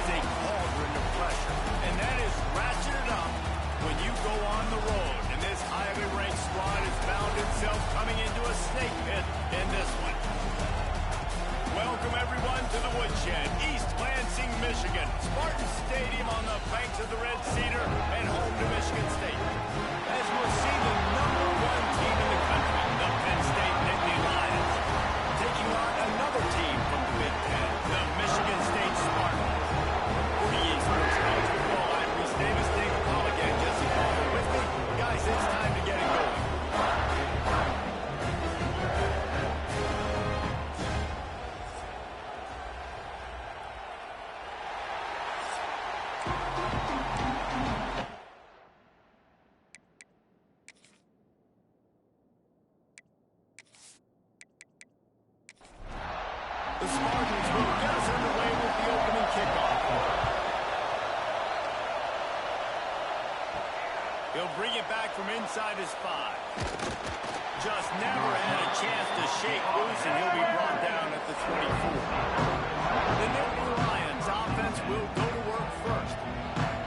a cauldron of pressure, and that is ratcheted up when you go on the road. And this highly ranked squad has found itself coming into a snake pit in this one. Welcome, everyone, to the Woodshed, East Lansing, Michigan. Spartan Stadium on the banks of the Red Cedar and home to Michigan State. As we'll see the #1 team in the country, the Penn State Nittany Lions, taking on another team from the Big Ten, the Michigan State Spartans. For the EA Sports College Football, I'm Reese Davis. Take a call again, Jesse Palmer with me. Guys, it's time to get it going. The Spartans will get us underway with the opening kickoff. He'll bring it back from inside his 5. Just never had a chance to shake loose, and he'll be brought down at the 24. The Nittany Lions offense will go to work first.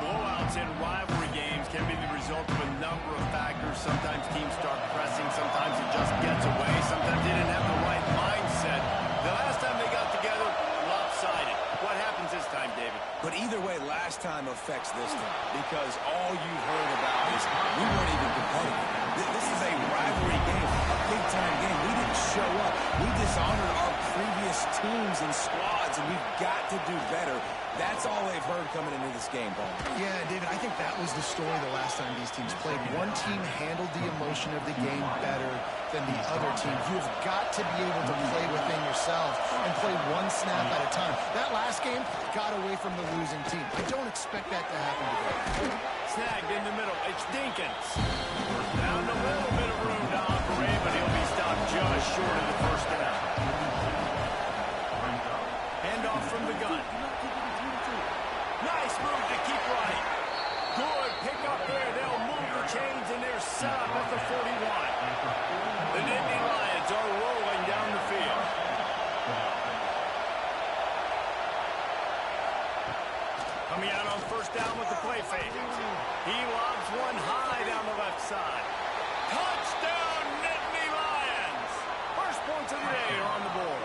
Blowouts in rivalry games can be the result of a number of factors. Sometimes teams start pressing, sometimes it just gets away, sometimes they didn't have the right mindset. The last time they got together, lopsided. What happens this time, David? But either way, last time affects this time, because all you heard about is we weren't even competitive. This is a rivalry game, a big-time game. We didn't show up. We dishonored our previous teams and squads, and we've got to do better. That's all they've heard coming into this game, Paul. Yeah, David, I think that was the story the last time these teams played. One team handled the emotion of the game better than the other team. You've got to be able to play within yourself and play one snap at a time. That last game got away from the losing team. I don't expect that to happen today. Snagged in the middle. It's Dinkins. Found a little bit of room to operate, but he'll be stopped just short of the first down. Handoff from the gun. Nice move to keep running. Good pick up there. They'll move the chains, and they're set up at the 41. The Nittany Lions are rolling down the field. Coming out on first down with the play fake. He lobs one high down the left side. Touchdown, Nittany Lions! First points of the day are on the board.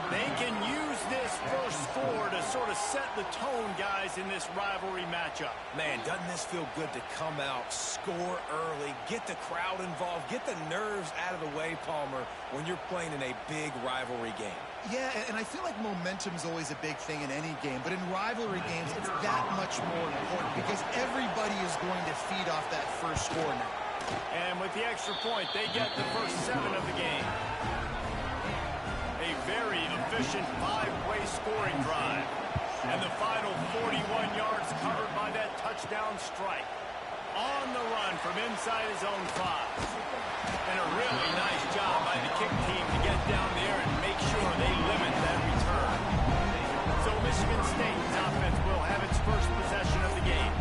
They can use this first score to sort of set the tone, guys, in this rivalry matchup. Man, doesn't this feel good to come out, score early, get the crowd involved, get the nerves out of the way, Palmer, when you're playing in a big rivalry game? Yeah, and I feel like momentum's always a big thing in any game, but in rivalry games, it's that much more important because everybody is going to feed off that first score now. And with the extra point, they get the first 7 of the game. A very efficient 5-play scoring drive. And the final 41 yards covered by that touchdown strike. On the run from inside his own 5. And a really nice job by the kick team to get down there and make sure they limit that return. So Michigan State's offense will have its first possession of the game.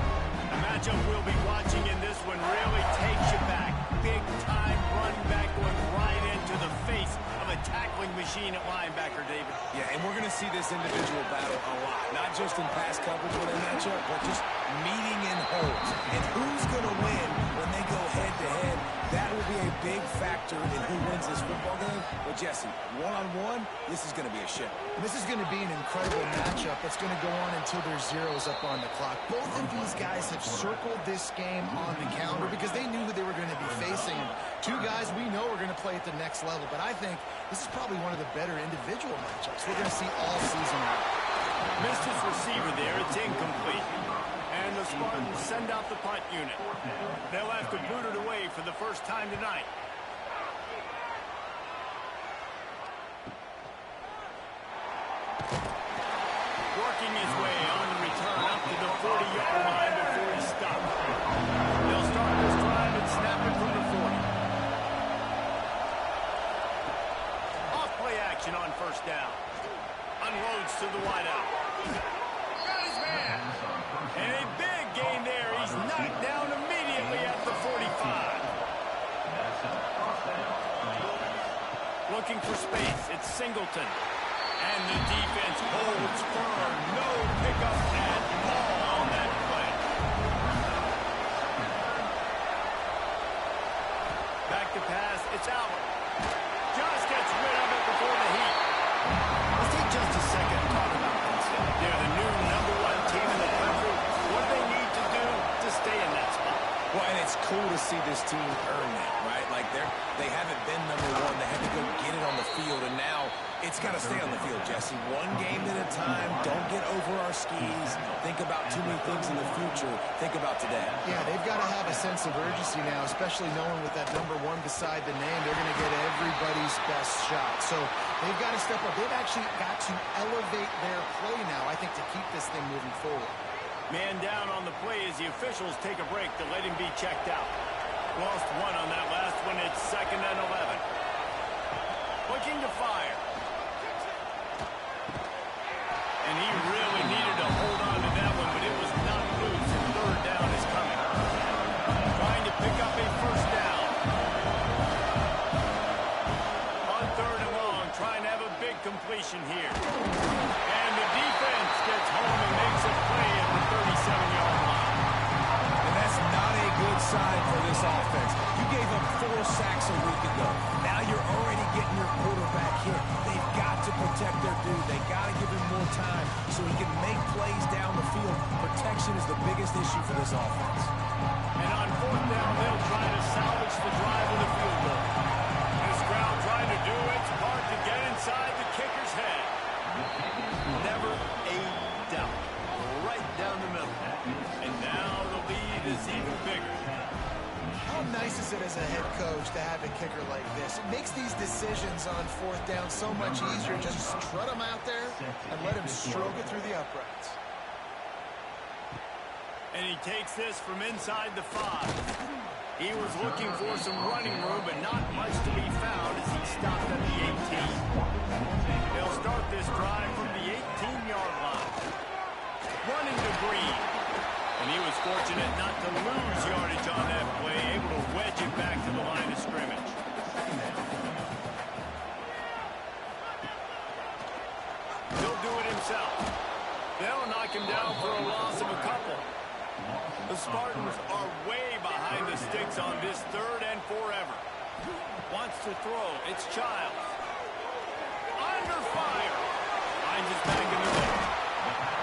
A matchup we'll be watching in this one really takes you back. Big time run back going right into the face of a tackling machine at linebacker, David. Yeah, and we're going to see this individual battle a lot. Not just in pass coverage when they match up, but just meeting in holes. And who's going to win when they go head-to-head? That will be a big factor in who wins this football game. But, Jesse, one-on-one, this is going to be a show. This is going to be an incredible matchup that's going to go on until there's zeros up on the clock. Both of these guys have circled this game on the calendar because they knew who they were going to be facing. And two guys we know are going to play at the next level. But I think this is probably one of the better individual matchups we're going to see all season long. Missed his receiver there. It's incomplete. And the Spartans send out the punt unit. They'll have to boot it away for the first time tonight. Working his way on the return up to the 40-yard line before he's stopped. They'll start this drive and snap it from the 40. Off-play action on first down. Unloads to the wideout. Got his man. And a big gain there. He's knocked down immediately at the 45. Looking for space. It's Singleton. And the defense holds firm. No pickup at all on that play. Back to pass. It's out. Just gets rid of it before the heat. Let's take just a second to talk about this. They're the new #1 team in the country. What do they need to do to stay in that spot? Well, and it's cool to see this team earn that, right? Like, they haven't been #1. They had to go get it on the field, and now it's got to stay on the field, Jesse. One game at a time. Don't get over our skis. Think about too many things in the future. Think about today. Yeah, they've got to have a sense of urgency now, especially knowing with that #1 beside the name, they're going to get everybody's best shot. So they've got to step up. They've actually got to elevate their play now, I think, to keep this thing moving forward. Man down on the play as the officials take a break to let him be checked out. Lost one on that last one. It's 2nd and 11. Looking to fire. And he really needed to hold on to that one, but it was not loose, and 3rd down is coming. Trying to pick up a 1st down. On 3rd and long, trying to have a big completion here. And the defense gets home and makes a play at the 37-yard line. And that's not a good sign for this offense. You gave up 4 sacks a week ago. Now you're already getting your quarterback hit. They've got to protect their dude. They've got to give him more time so he can make plays down the field. Protection is the biggest issue for this offense. And on 4th down, they'll try to salvage the drive with a field goal. This crowd trying to do its part to get inside the kicker's head. Never a doubt. Right down the middle. And now the lead is even bigger. How nice is it as a head coach to have a kicker like this? It makes these decisions on 4th down so much easier. Just strut him out there and let him stroke it through the uprights. And he takes this from inside the 5. He was looking for some running room, but not much to be found as he stopped at the 18. They'll start this drive from the 18-yard line. Running to Green. And he was fortunate not to lose yardage on that play, able to wedge it back to the line of scrimmage. He'll do it himself. They'll knock him down for a loss of a couple. The Spartans are way behind the sticks on this 3rd and forever. Wants to throw. It's Childs. Under fire. Finds his back in the middle.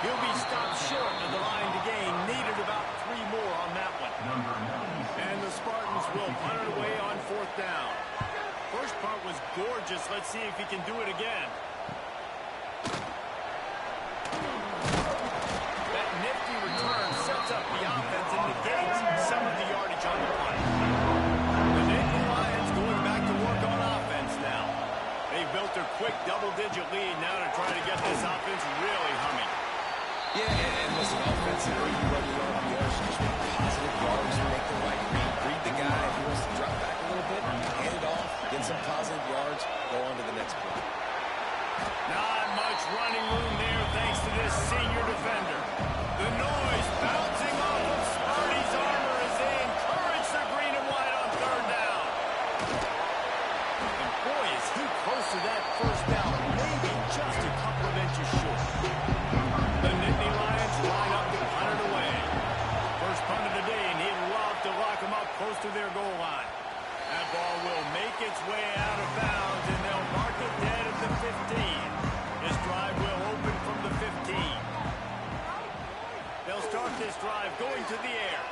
He'll be stopped short of the line to gain. Needed about 3 more on that one. And the Spartans will punt it away on 4th down. First punt was gorgeous. Let's see if he can do it again. That nifty return sets up the offense and negates some of the yardage on the punt. The Nittany Lions going back to work on offense now. They've built their quick double-digit lead now to try to get this offense really humming. Yeah, and listen, offensively, you run the RPOs, just make positive yards, make the right read. Read the guy. If he wants to drop back a little bit, hand it off, get some positive yards, go on to the next play. Not much running room there thanks to this senior defender. The noise bouncing off of Sparty's armor as they encourage the green and white on 3rd down. And boy, is he close to that 1st down, maybe just a couple of inches short. The Nittany Lions line up to punt it away. First punt of the day, and he'd love to lock them up close to their goal line. That ball will make its way out of bounds, and they'll mark it dead at the 15. This drive will open from the 15. They'll start this drive going to the air.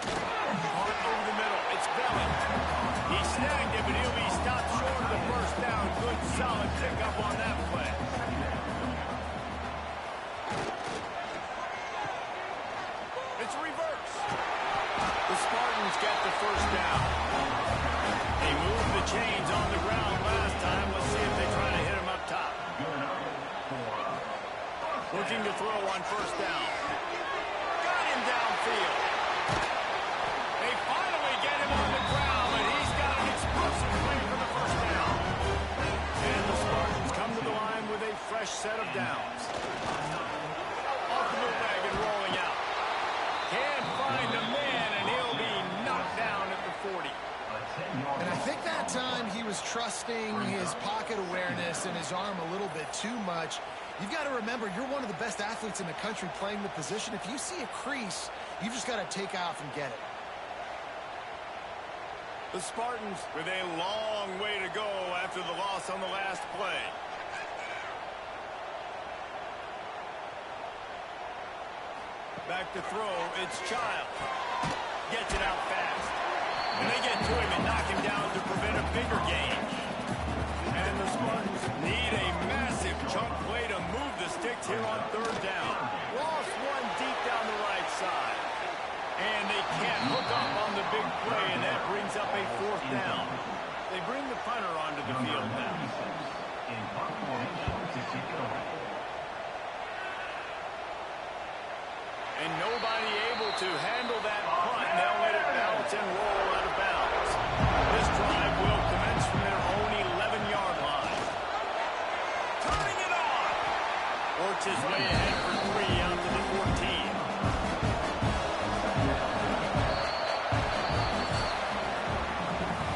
Punt over the middle. It's Belly. He snagged it, but he'll be stopped short of the 1st down. Good, solid pickup on that play. It's a reverse. The Spartans get the 1st down. They moved the chains on the ground last time. Let's see if they try to hit him up top. Looking to throw on 1st down. Got him downfield. They finally get him on the ground, but he's got an explosive play for the 1st down. And the Spartans come to the line with a fresh set of downs. Off the wagon rolling out. Can't find a man, and he'll be knocked down at the 40. And I think that time he was trusting his pocket awareness and his arm a little bit too much. You've got to remember, you're one of the best athletes in the country playing the position. If you see a crease, you've just got to take off and get it. The Spartans with a long way to go after the loss on the last play. Back to throw, it's Child. Gets it out fast. And they get to him and knock him down to prevent a bigger gain. And the Spartans need a massive chunk play to move the sticks here on third down. Lost one deep down the right side. And they can't hook up on the big play, and that brings up a fourth down. They bring the punter onto the field now. And nobody able to handle that punt. They'll let it bounce and roll out of bounds. This drive will commence from their own 11-yard line. Turning it on. Works his way ahead for 3 out to the 14.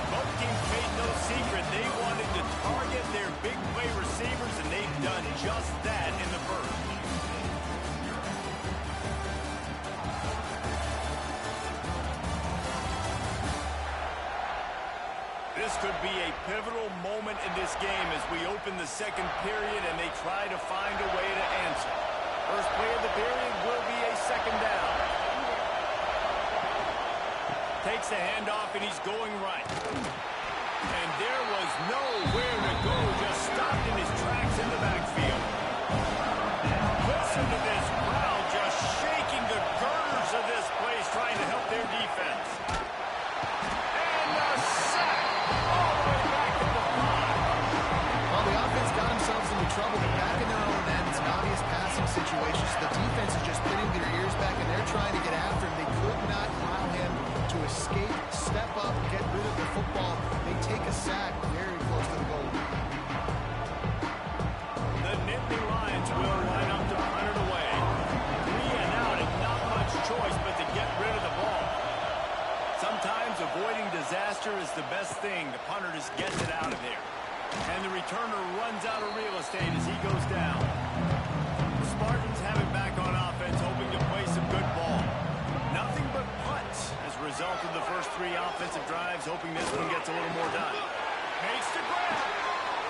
Both teams made no secret. They wanted to target their big play receivers, and they've done just that in the first. This could be a pivotal moment in this game as we open the second period and they try to find a way to answer. First play of the period will be a second down. Takes the handoff and he's going right. And there was nowhere to go, just stopped in his tracks in the backfield. Listen to this crowd just shaking the girders of this place trying to help their defense. And a sack. Well, the offense got themselves into trouble. They're back in their own end. It's an obvious passing situation. So the defense is just pinning their ears back, and they're trying to get after him. They could not allow him to escape, step up, get rid of the football. They take a sack very close to the goal. The Nittany Lions will line up to punt it away. 3 and out and not much choice but to get rid of the ball. Sometimes avoiding disaster is the best thing. The punter just gets it out of there. And the returner runs out of real estate as he goes down. The Spartans have it back on offense, hoping to play some good ball. Nothing but punts as a result of the first 3 offensive drives, hoping this one gets a little more done. Makes the grab.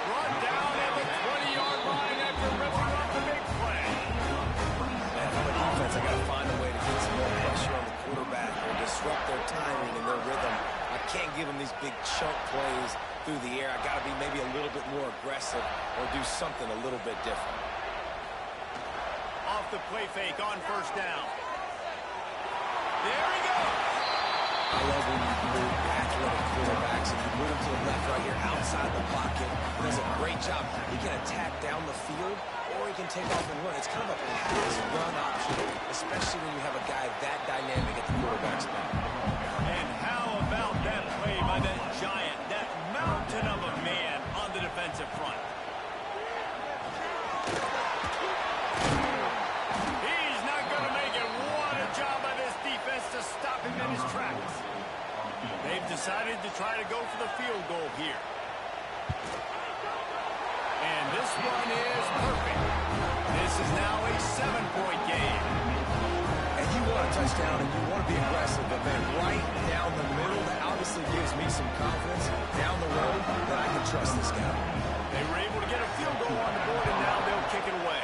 Run down at the 20-yard line after ripping up the big play. Man, for the defense, I got to find a way to get some more pressure on the quarterback or disrupt their timing and their rhythm. I can't give them these big chunk plays through the air. I got to be maybe a little bit more aggressive or do something a little bit different. Off the play fake on first down. There he goes. I love when you move athletic quarterbacks and you move him to the left right here outside the pocket. He does a great job. He can attack down the field or he can take off and run. It's kind of a pass-run option, especially when you have a guy that dynamic at the quarterback spot. And how about that play by that giant, that mountain of a man on the defensive front? He's not going to make it. What a job by this defense to stop him in his tracks. They've decided to try to go for the field goal here. And this one is perfect. This is now a 7-point game. And you want a touchdown and you want to be aggressive, but then right down the middle, that obviously gives me some confidence down the road that I can trust this guy. They were able to get a field goal on the board, and now they'll kick it away.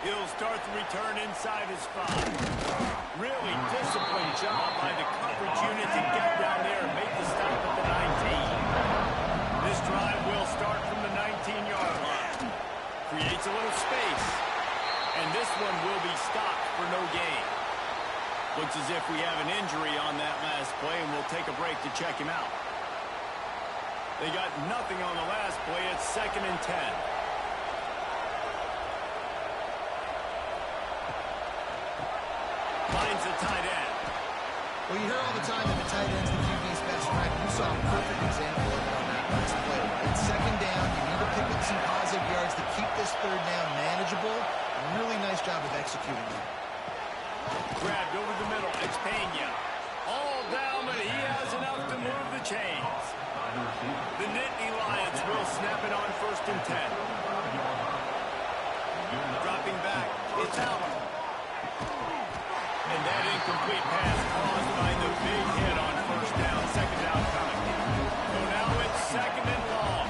He'll start the return inside his 5. Really disciplined job by the coverage unit to get down there and make the stop at the 19. This drive will start from the 19-yard line. Creates a little space. And this one will be stopped for no gain. Looks as if we have an injury on that last play, and we'll take a break to check him out. They got nothing on the last play. It's 2nd and 10. Finds the tight end. Well, you hear all the time that the tight end's the QB's best friend. You saw a perfect example of it on that last play. It's 2nd down. You need to pick up some positive yards to keep this 3rd down manageable. Really nice job of executing that. Grabbed over the middle. It's Pena. All down, but he has enough to move the chains. The Nittany Lions will snap it on 1st and 10. Dropping back, it's Allen. And that incomplete pass caused by the big hit on 1st down. 2nd down coming. So now it's 2nd and long.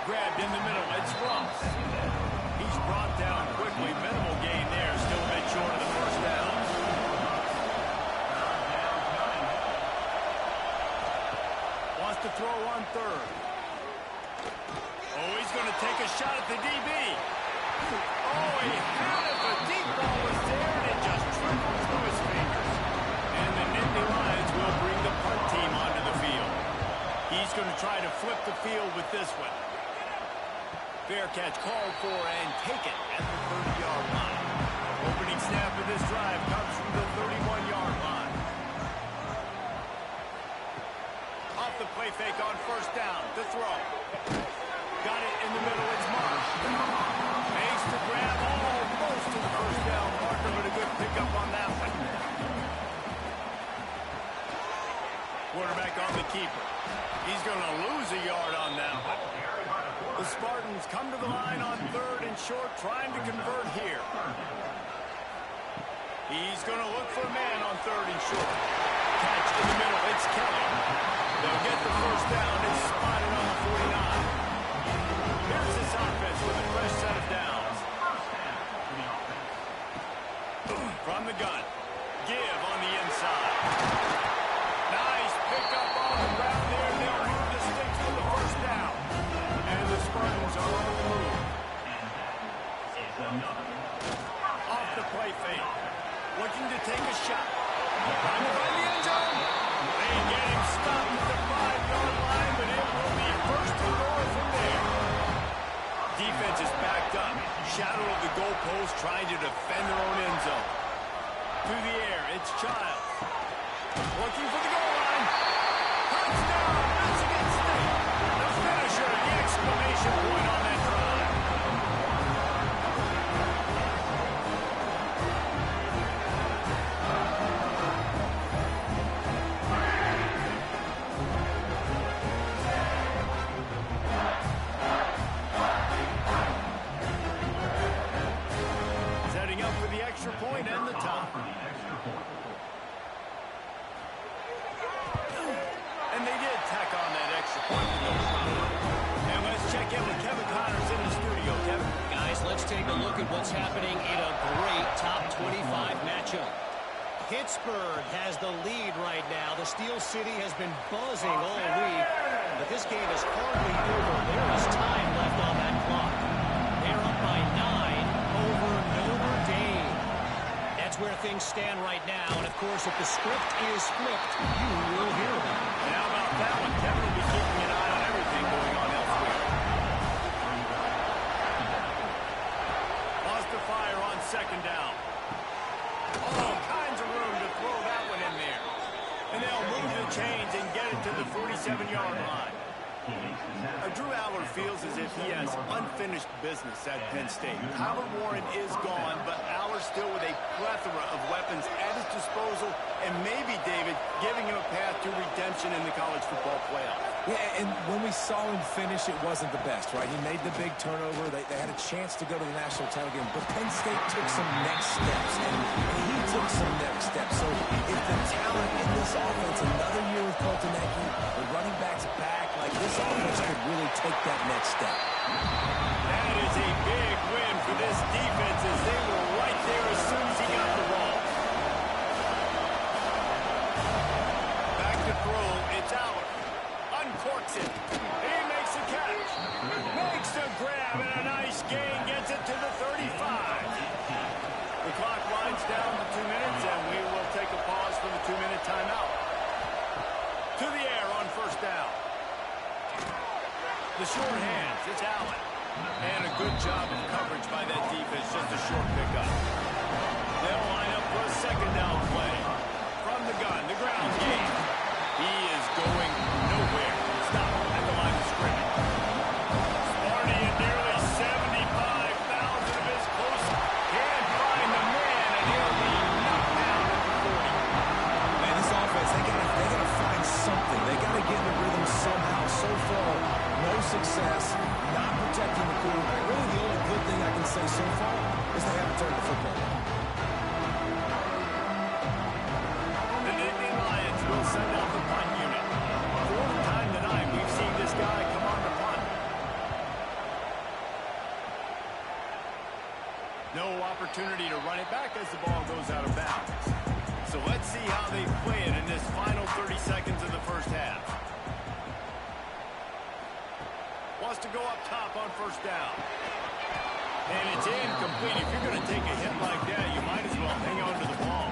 Grabbed in the middle, it's Ross. He's brought down quickly. Minimal gain there, still a bit short of the 1st down. Wants to throw on 3rd. Oh, he's going to take a shot at the DB. Oh, he had it. The deep ball was there, and it just trickled through his fingers. And the Nittany Lions will bring the punt team onto the field. He's going to try to flip the field with this one. Fair catch called for and taken at the 30-yard line. Opening snap of this drive comes from the 31-yard line. Off the play fake on 1st down. The throw. Got it in the middle. It's Marsh. Makes the grab almost to the 1st down marker, but a good pickup on that one. Quarterback on the keeper. He's going to lose a yard on that one. The Spartans come to the line on 3rd and short, trying to convert here. He's going to look for a man on 3rd and short. Catch in the middle. It's Kelly. They'll get the 1st down. It's spotted on the 49. Here's this offense with a fresh set of downs. From the gun. Give on the inside. Nice pickup on the ground there. They'll move the sticks for the 1st down. And the Spartans are on the move. Off the play fake. Looking to take a shot. Trying to find the end zone. They get him stopped at the 5-yard line, but it will be 1st and goal from there. Defense is backed up. Shadow of the goalpost trying to defend their own end zone. Through the air, it's Childs. Looking for the goal line. Touchdown, Michigan State. The finisher, the exclamation point on that drive. Setting up for the extra point and the top. And they did tack on that extra point with no problem. And let's check in with Kevin Connors in the studio. Kevin. Guys, let's take a look at what's happening in a great top 25 matchup. Pittsburgh has the lead right now. The Steel City has been buzzing all week, but this game is hardly over. There is time left on that clock. They're up by 9 over Notre Dame. That's where things stand right now, and of course, if the script is flipped, you will hear about it. And how about that one? Kevin will be keeping an eye on everything going on elsewhere. Lost the fire on 2nd down. All kinds of room to throw that one in there. And they'll move the chains and get it to the 47-yard line. Drew Aller feels as if he has unfinished business at Penn State. Kyler Warren is gone, but Aller still with a plethora of weapons at his disposal, and maybe, David, giving him a path to redemption in the college football playoff. Yeah, and when we saw him finish, it wasn't the best, right? He made the big turnover. They had a chance to go to the national title game, but Penn State took some next steps, and he took some next steps. So if the talent in this offense, another year with Koltanecki, the running backs back, like this offense could really take that next step. That is a big win for this defense as they were right there as soon as he got the ball. Back to throw, it's Aller. Uncorks it. He makes the catch. Makes the grab and a nice gain. Gets it to the 35. The clock winds down to 2 minutes and we will take a pause for the 2-minute timeout. To the air on 1st down. The short hands, it's Allen. And a good job of coverage by that defense, just a short pickup. They'll line up for a 2nd down play. From the gun, the ground game. He is going nowhere. Stop at the line of scrimmage. Sparty at nearly 75,000 of his close. Can't find the man, and he'll they play it in this final 30 seconds of the first half. Wants to go up top on first down. And it's incomplete. If you're going to take a hit like that, you might as well hang on to the ball.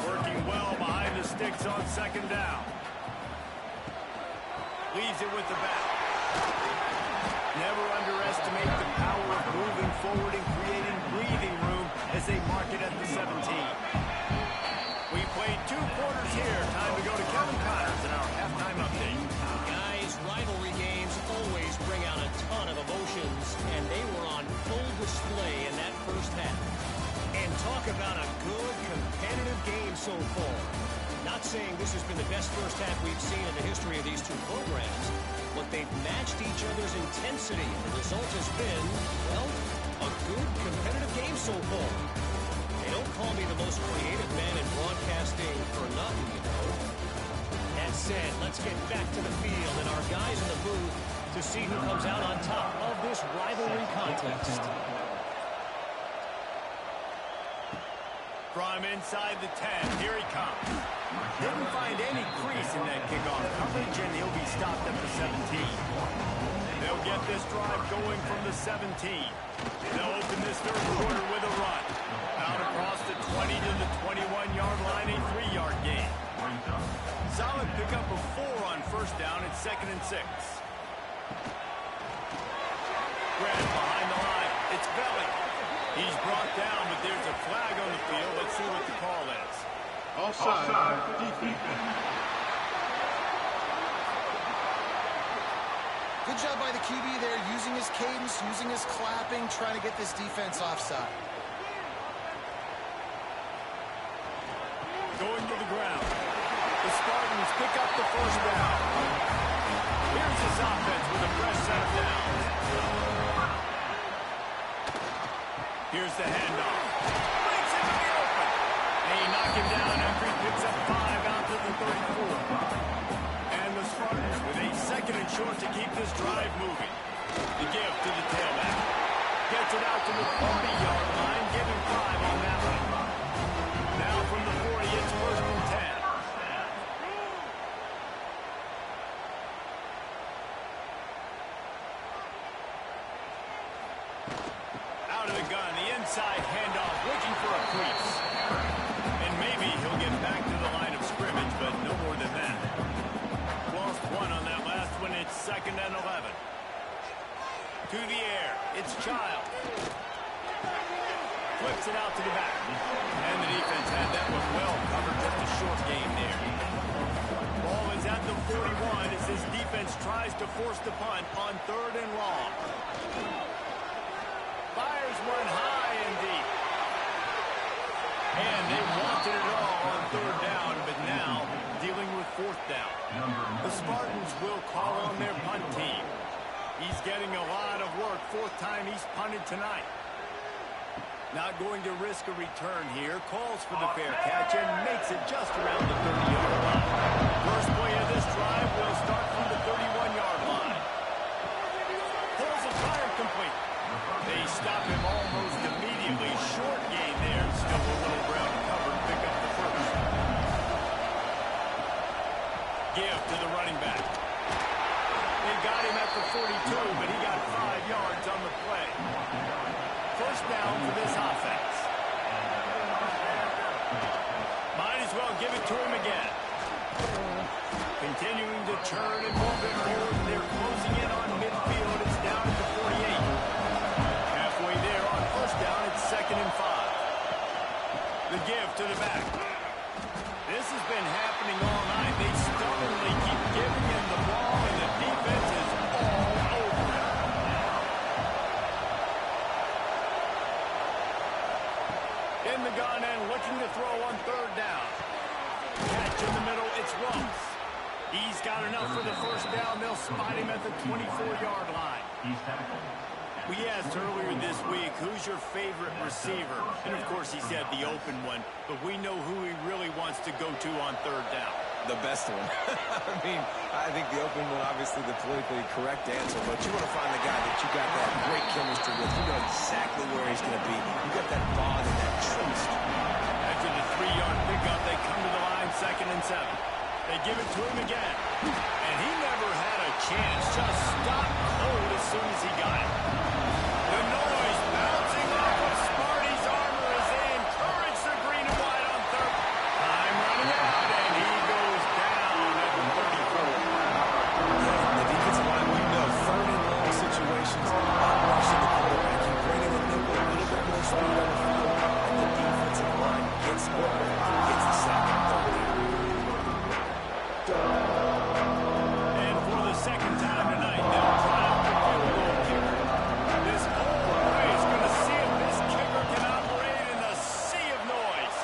Working well behind the sticks on second down. Leaves it with the back. Never underestimate the power of moving forward and creating breathing room as they mark it at the 17. We played 2 quarters here. Time to go to Kevin Connors in our halftime update. Guys, rivalry games always bring out a ton of emotions, and they were on full display in that first half. And talk about a good competitive game so far. Not saying this has been the best first half we've seen in the history of these 2 programs, but they've matched each other's intensity. The result has been, well, a good competitive game so far. They don't call me the most creative man in broadcasting for nothing, you know. That said, let's get back to the field and our guys in the booth to see who comes out on top of this rivalry contest. From inside the 10, here he comes. Didn't find any crease in that kickoff coverage, and he'll be stopped at the 17. They'll get this drive going from the 17. They'll open this third quarter with a run. Out across the 20 to the 21-yard line, a 3-yard gain. Solid pickup of 4 on first down at 2nd and 6. Grant behind the line. It's Belly. He's brought down, but there's a flag on the field. Let's see what the call is. Offside. Defense. Good job by the QB there, using his cadence, using his clapping, trying to get this defense offside. Going to the ground. The Spartans pick up the first down. Here's this offense with a fresh set of downs. Here's the handoff. Breaks into the open. They knock him down after he picks up 5 out to the 34. And the Spartans with a 2nd and short to keep this drive moving. The give to the tailback. Gets it out to the 40-yard line, giving 5 on that one. Now from the 40, it's 1st and 10. Out of the gun, the inside handoff, looking for a crease. And maybe he'll get back to the line of scrimmage, but no more than that. Lost 1 on that last one. It's 2nd and 11. To the air, it's Child. Flips it out to the back. And the defense had that one well covered, just a short game there. Ball is at the 41 as this defense tries to force the punt on 3rd and long. Fires one high and deep. And they wanted it all on 3rd down, but now dealing with 4th down. The Spartans will call on their punt team. He's getting a lot of work. 4th time he's punted tonight. Not going to risk a return here. Calls for the fair catch and makes it just around the 30-yard line. First play of this drive will start from the 31-yard line. Pulls a fire complete. They stop him almost immediately. Short gain there. Still a little ground covered. Pick up the first. Give to the running back. They got him at the 42, but he got 5 yards on the play. First down for this offense. Might as well give it to him again. Continuing to turn and move it forward. They're closing in on midfield. It's down at the 48. Halfway there on first down. It's 2nd and 5. The give to the back. This has been happening all night. They stubbornly keep giving him the ball, and the defense is all over it. In the gun and looking to throw on 3rd down. Catch in the middle, it's Ross. He's got enough for the first down. They'll spot him at the 24-yard line. We asked earlier this week, who's your favorite receiver? And, of course, he said the open one. But we know who he really wants to go to on 3rd down. The best one. I mean, I think the open one, obviously the politically correct answer, but you want to find the guy that you got that great chemistry with. You know exactly where he's going to be. You got that bond and that trust. After the 3-yard pickup, they come to the line 2nd They give it to him again. And he never had a chance. Just stopped cold as soon as he got it. The noise bouncing off of Sparty's armor as they encourage the green and white on third. Time running out, and he goes down at the 34. The defensive line, we know, third and long situations, rushing the quarterback. You bring in the nickel, a little bit more speed on the field, and the defensive line gets open, gets the sack on third down. And for the second time tonight, they'll try out the field goal kicker. This whole play is going to see if this kicker can operate in a sea of noise.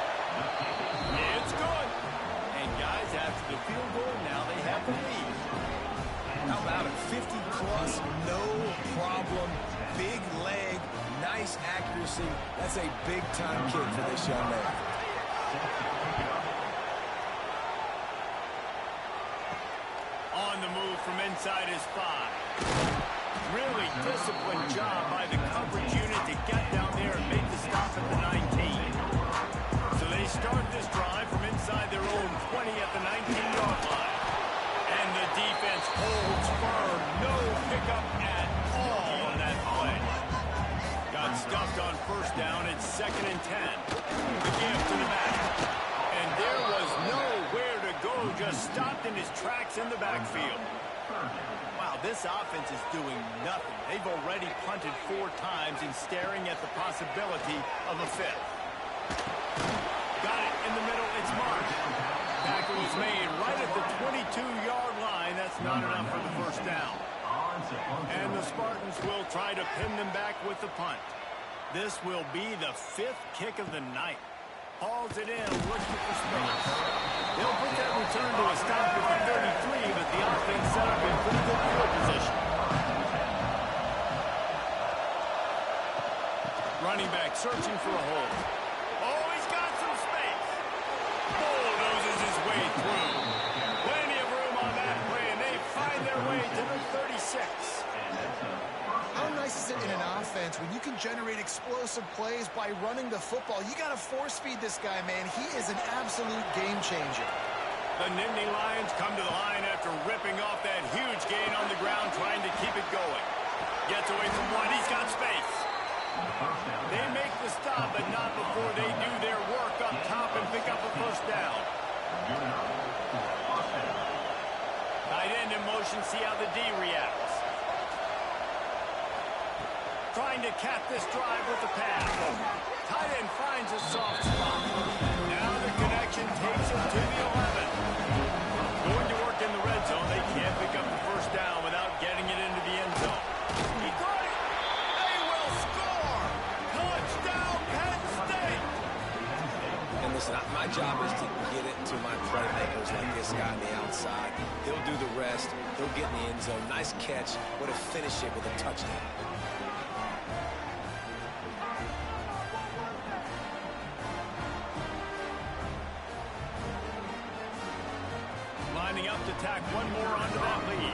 It's good. And guys, after the field goal, now they have the lead. How about it? 50-plus, no problem. Big leg, nice accuracy. That's a big-time kick for this young man. On the move from inside his 5. Really disciplined job by the coverage unit to get down there and make the stop at the 19. So they start this drive from inside their own 20 at the 19-yard line. And the defense holds firm. No pickup at all on that play. Got stuffed on first down. It's 2nd and 10. The give to the back. And there was nowhere to go. Just stopped in his tracks in the backfield. Wow, this offense is doing nothing. They've already punted 4 times and staring at the possibility of a 5th. Got it in the middle. It's marked. Tackle was made right at the 22-yard line. That's not enough for the first down. And the Spartans will try to pin them back with the punt. This will be the 5th kick of the night. Hauls it in, looking for space. They'll put that return to a stop at the 33, but the offense set up in pretty good field position. Running back searching for a hole. Oh, he's got some space. Bulldozes his way through. Plenty of room on that play, and they find their way to the 36. How nice is it in an offense when you can generate explosive plays by running the football? You got to force feed this guy, man. He is an absolute game changer. The Nittany Lions come to the line after ripping off that huge gain on the ground, trying to keep it going. Gets away from one. He's got space. They make the stop, but not before they do their work up top and pick up a first down. Tight end in motion, see how the D reacts. Trying to cap this drive with the pass. Tight end finds a soft spot. Now the connection takes it to the 11. Going to work in the red zone. They can't pick up the first down without getting it into the end zone. He got it. They will score. Touchdown, Penn State. And listen, my job is to get it to my playmakers like this guy on the outside. He'll do the rest. He'll get in the end zone. Nice catch. Way to finish it with a touchdown. Lining up to tack one more onto that lead.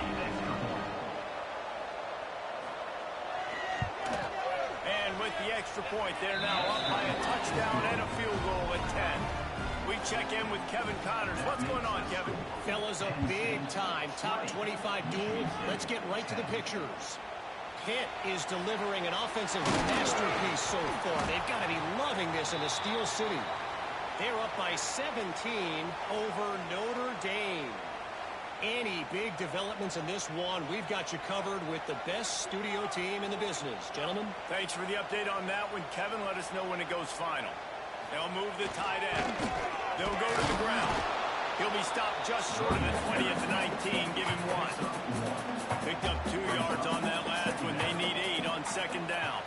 And with the extra point, they're now up by a touchdown and a field goal at 10. We check in with Kevin Connors. What's going on, Kevin? Fellas, a big-time top 25 duel. Let's get right to the pictures. Pitt is delivering an offensive masterpiece so far. They've got to be loving this in the Steel City. They're up by 17 over Notre Dame. Any big developments in this one, we've got you covered with the best studio team in the business. Gentlemen. Thanks for the update on that one, Kevin. Let us know when it goes final. They'll move the tight end. They'll go to the ground. He'll be stopped just short of the 20 at the 19. Give him 1. Picked up 2 yards on that last one. They need 8 on second down.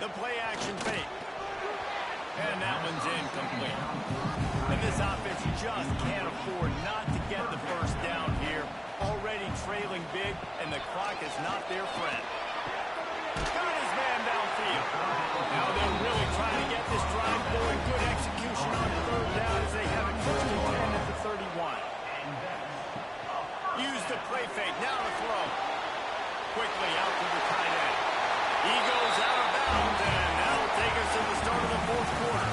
The play action fake. And that one's incomplete. And this offense just can't afford not to get the first down here. Already trailing big, and the clock is not their friend. Got his man downfield. Now they're really trying to get this drive going. Good execution on third down as they have it first and 10 at the 31. Use the play fake. Now to throw. Quickly out to the tight end. He goes out of bounds, and that'll take us to the start of the fourth quarter.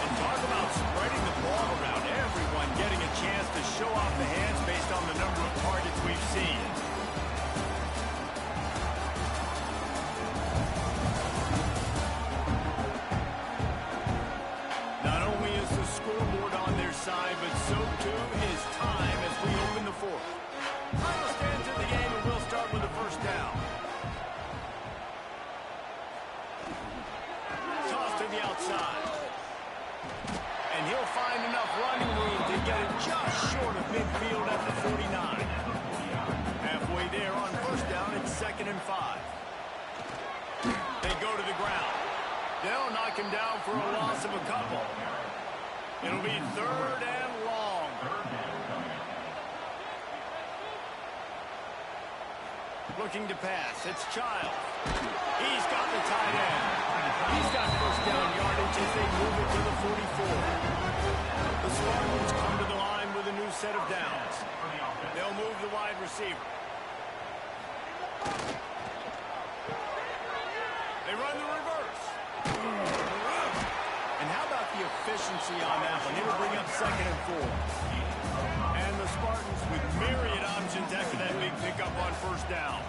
And talk about spreading the ball so too is time as we open the fourth. Final stands in the game, and we'll start with the first down. Toss to the outside. And he'll find enough running room to get it just short of midfield at the 49. Halfway there on first down, it's 2nd and 5. They go to the ground. They'll knock him down for a loss of a couple. It'll be 3rd and long. Looking to pass. It's Child. He's got the tight end. He's got first down yardage as they move it to the 44. The Spartans come to the line with a new set of downs. They'll move the wide receiver. They run the reverse. And how about the efficiency on that one? It'll bring up 2nd and 4. And the Spartans with myriad options after that big pickup on first down.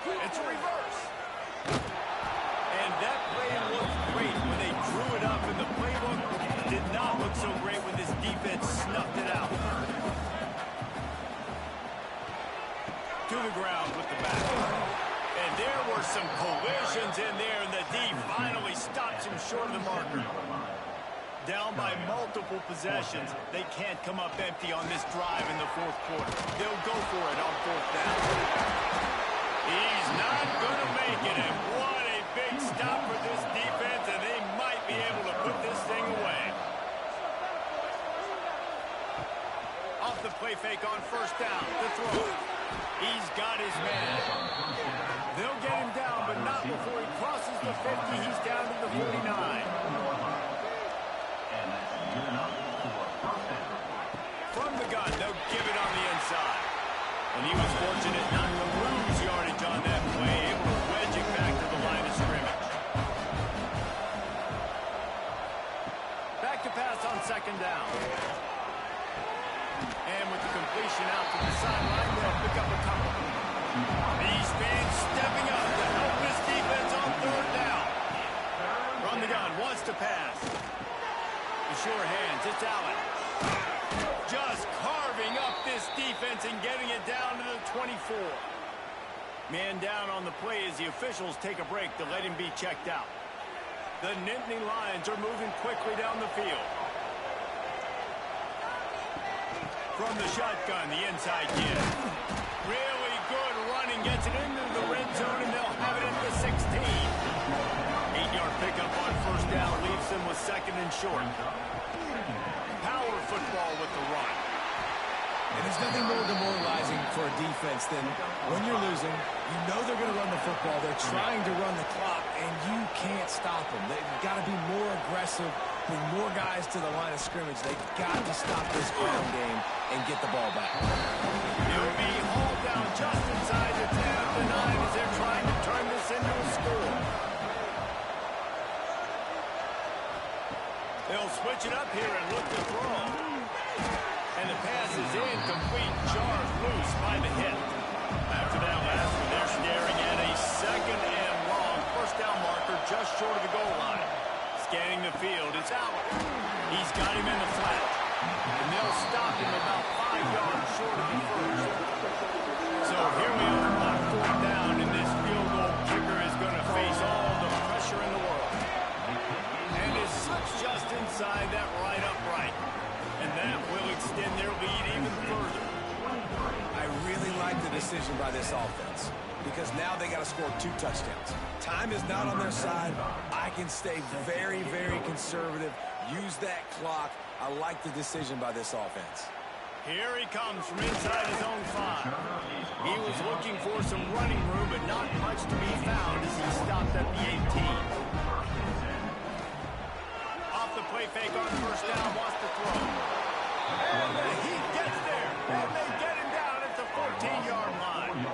It's a reverse. And that play looked great when they drew it up, and the playbook did not look so great when this defense snuffed it out. To the ground with the back. And there were some collisions in there, and the D finally stops him short of the marker. Down by multiple possessions. They can't come up empty on this drive in the fourth quarter. They'll go for it on 4th down. He's not going to make it, and what a big stop for this defense, and they might be able to put this thing away. Off the play fake on first down. The throw. He's got his man. They'll get him down, but not before he crosses the 50. He's down to the 49. From the gun, they'll give it on the inside. And he was fortunate not to lose yardage on that play, able to wedge it back to the line of scrimmage. Back to pass on 2nd down. And with the completion out to the sideline, they'll pick up a couple. These fans stepping up to help this defense on 3rd down. From the gun, wants to pass. The sure hands, it's Allen. Just carving up this defense and getting it down to the 24. Man down on the play as the officials take a break to let him be checked out. The Nittany Lions are moving quickly down the field. From the shotgun, the inside kid. Really good running, gets it into the red zone, and they'll have it at the 16. 8-yard pickup on first down leaves them with 2nd and short. Power football with the run. And there's nothing more demoralizing for a defense than when you're losing, you know they're going to run the football. They're trying to run the clock, and you can't stop them. They've got to be more aggressive, bring more guys to the line of scrimmage. They've got to stop this ground game and get the ball back. It'll be hauled down just inside the 10 of the 9 as they're trying to turn this into a score. They'll switch it up here and look to throw. And the pass is incomplete. Jarred loose by the hit. After that last one, they're staring at a 2nd and long. First down marker just short of the goal line. Scanning the field, it's Allen. He's got him in the flat. And they'll stop him about 5 yards short of the first. So here we are on 4th down, and this field goal kicker is going to face all the pressure in the world. And is such just inside that right upright. And that will extend their lead even further. I really like the decision by this offense because now they got to score 2 touchdowns. Time is not on their side. I can stay very, very conservative, use that clock. I like the decision by this offense. Here he comes from inside his own 5. He was looking for some running room, but not much to be found as he stopped at the 18. Off the play fake on first down, wants to throw. And he gets there, and they get him down at the 14-yard line.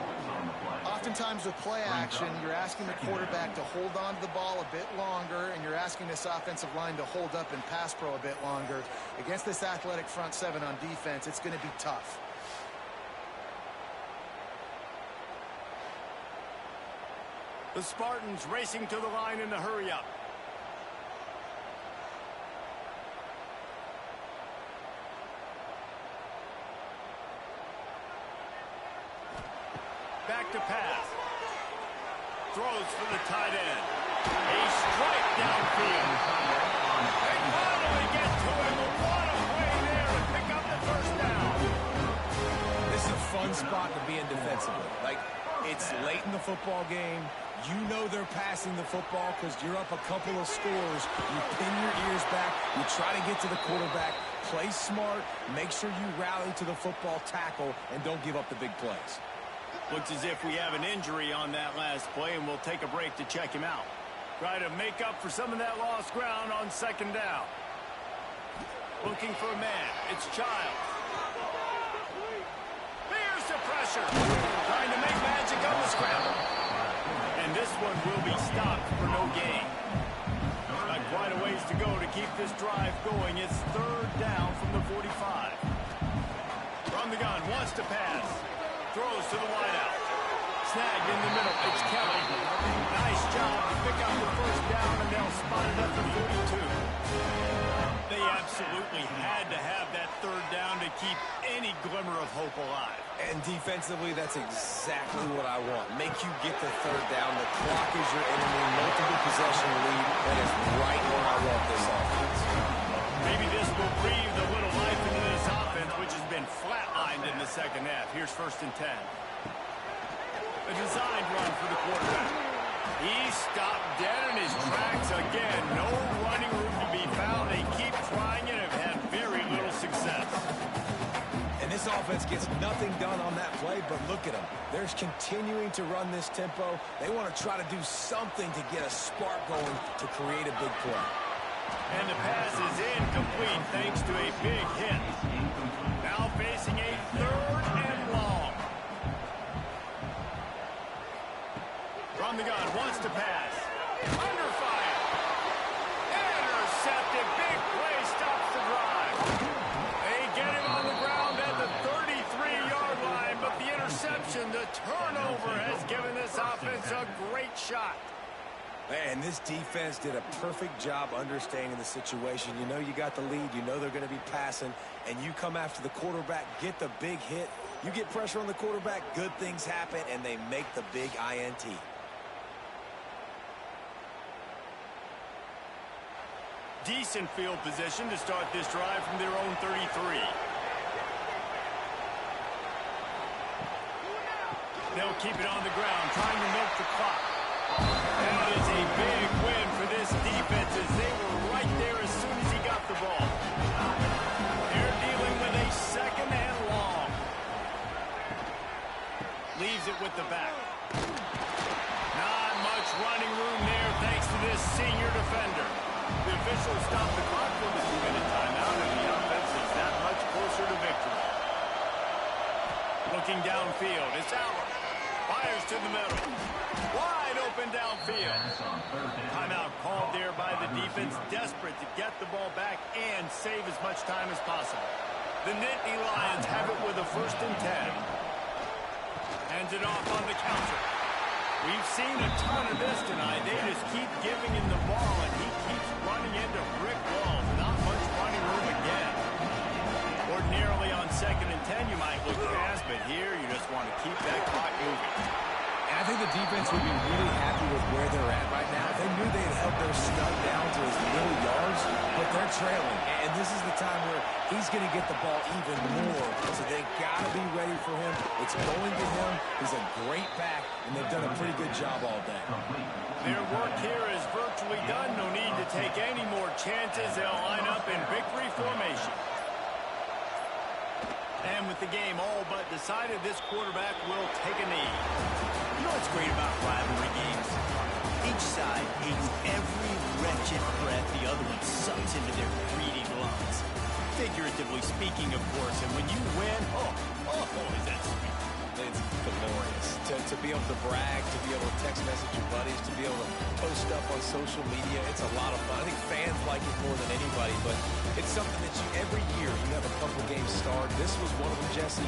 Oftentimes with play action, you're asking the quarterback to hold on to the ball a bit longer, and you're asking this offensive line to hold up in pass pro a bit longer. Against this athletic front 7 on defense, it's going to be tough. The Spartans racing to the line in the hurry-up. to pass. Throws for the tight end. A strike downfield. They finally get to him. What a play there to pick up the first down. This is a fun spot to be in defensively. Like, it's late in the football game. You know they're passing the football because you're up a couple of scores. You pin your ears back. You try to get to the quarterback. Play smart. Make sure you rally to the football tackle and don't give up the big plays. Looks as if we have an injury on that last play, and we'll take a break to check him out. Try to make up for some of that lost ground on second down. Looking for a man. It's Childs. Here's the pressure. Trying to make magic of the scramble. And this one will be stopped for no gain. Got quite a ways to go to keep this drive going. It's third down from the 45. From the gun, wants to pass. Throws to the wideout. Snagged in the middle. It's Kelly. Nice job to pick up the first down, and they'll spot it at the 42. They absolutely had to have that third down to keep any glimmer of hope alive. And defensively, that's exactly what I want. Make you get the third down. The clock is your enemy. Multiple possession lead. That is right where I want this offense. Maybe this will breathe a little life into this offense, which has been flatlined in the second half. Here's 1st and 10. A designed run for the quarterback. He stopped dead in his tracks again. No running room to be found. They keep trying it and have had very little success. And this offense gets nothing done on that play, but look at them. They're continuing to run this tempo. They want to try to do something to get a spark going to create a big play. And the pass is incomplete thanks to a big hit. Now facing a third and long. From the gun, wants to pass. Under fire. Intercepted. Big play stops the drive. They get him on the ground at the 33-yard line, but the interception, the turnover, has given this offense a great shot. And this defense did a perfect job understanding the situation. You know you got the lead. You know they're going to be passing. And you come after the quarterback, get the big hit. You get pressure on the quarterback, good things happen, and they make the big INT. Decent field position to start this drive from their own 33. They'll keep it on the ground, trying to milk the clock. That is a big win for this defense as they were right there as soon as he got the ball. They're dealing with a second and long. Leaves it with the back. Not much running room there thanks to this senior defender. The officials stop the clock for the 2-minute timeout, and the offense is that much closer to victory. Looking downfield, it's Allen. Fires to the middle. Wide open downfield. Timeout called there by the defense, desperate to get the ball back and save as much time as possible. The Nittany Lions have it with a 1st and 10. Hands it off on the counter. We've seen a ton of this tonight. They just keep giving him the ball, and he keeps running into brick walls. Not much running room again. Ordinarily on 2nd and 10, you might look fast, but here you just want to keep that clock moving. And I think the defense would be really happy with where they're at right now. They knew they had held their stud down to as little yards, but they're trailing. And this is the time where he's going to get the ball even more. So they've got to be ready for him. It's going to him. He's a great back, and they've done a pretty good job all day. Their work here is virtually done. No need to take any more chances. They'll line up in victory formation. And with the game all but decided, this quarterback will take a knee. You know what's great about rivalry games? Each side hates every wretched breath the other one sucks into their greedy lungs. Figuratively speaking, of course, and when you win, is that sweet. It's glorious. To be able to brag, to be able to text message your buddies, to be able to post stuff on social media, it's a lot of fun. I think fans like it more than anybody, but it's something that every year you have a couple games start. This was one of them, Jesse.